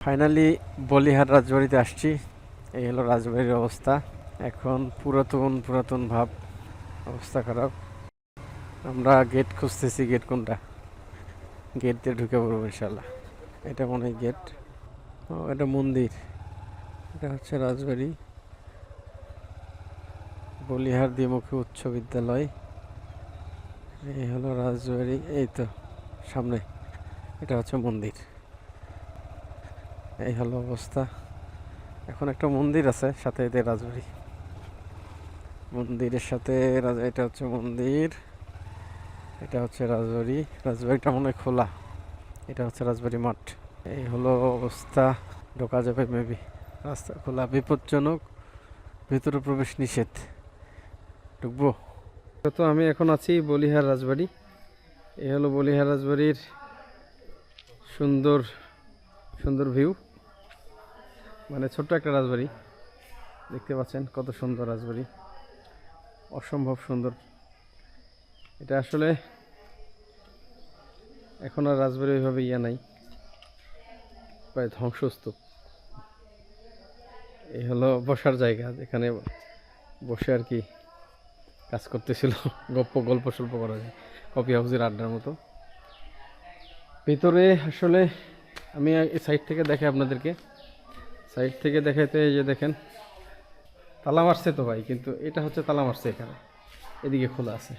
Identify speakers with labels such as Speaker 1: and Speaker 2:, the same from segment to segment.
Speaker 1: Finally Balihar রাজবাড়িতে আসছি। এই হলো রাজবাড়ির অবস্থা। এখন পুরাতন ভাব, অবস্থা খারাপ। আমরা গেট খুঁজতেছি, গেট কোনটা, গেট দিয়ে ঢুকে পড়বো ইনশাল্লাহ। এটা মনে হয় গেট। ও, এটা মন্দির। এটা হচ্ছে রাজবাড়ি বলিহার দ্বিমুখী উচ্চ বিদ্যালয়। এই হলো রাজবাড়ি, এই তো সামনে। এটা হচ্ছে মন্দির। এই হলো অবস্থা। এখন একটা মন্দির আছে সাথে, এদের রাজবাড়ি মন্দিরের সাথে এটা হচ্ছে মন্দির, এটা হচ্ছে রাজবাড়ি। রাজবাড়িটা মনে হয় খোলা। এটা হচ্ছে রাজবাড়ি মাঠ। এই হলো অবস্থা। ঢোকা যাবে মেবি, রাস্তা খোলা, বিপজ্জনক, ভেতরে প্রবেশ নিষেধ। ঢুকবো। তো আমি এখন আছি বলিহার রাজবাড়ি। এই হলো বলিহার রাজবাড়ির সুন্দর সুন্দর ভিউ। মানে ছোট্ট একটা রাজবাড়ি, দেখতে পাচ্ছেন কত সুন্দর রাজবাড়ি, অসম্ভব সুন্দর। এটা আসলে এখন আর রাজবাড়ি ওইভাবে নাই, প্রায় ধ্বংসস্তূপ। এই হলো বসার জায়গা, যেখানে বসে আর কি কাজ করতেছিল, গল্প সল্প করা যায়, কফি হাউসের আড্ডার মতো। ভিতরে আসলে আমি এই সাইড থেকে দেখাই আপনাদেরকে, সাইড থেকে দেখাইতে, এই যে দেখেন তালা মারছে তো ভাই, কিন্তু এটা হচ্ছে তালা মারছে, এখানে এদিকে খোলা আছে।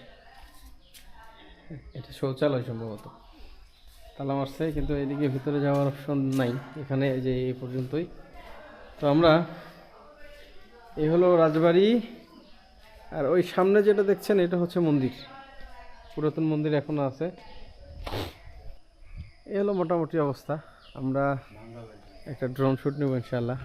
Speaker 1: এটা শৌচালয় সম্ভবত, তালা মারছে, কিন্তু এদিকে ভিতরে যাওয়ার অপশন নাই এখানে, এই যে এই পর্যন্তই। তো আমরা, এই হলো রাজবাড়ি, আর ওই সামনে যেটা দেখছেন এটা হচ্ছে মন্দির, পুরাতন মন্দির এখনো আছে। এই হলো মোটামুটি অবস্থা। আমরা একটা ড্রোন শ্যুট নেব ইনশাআল্লাহ।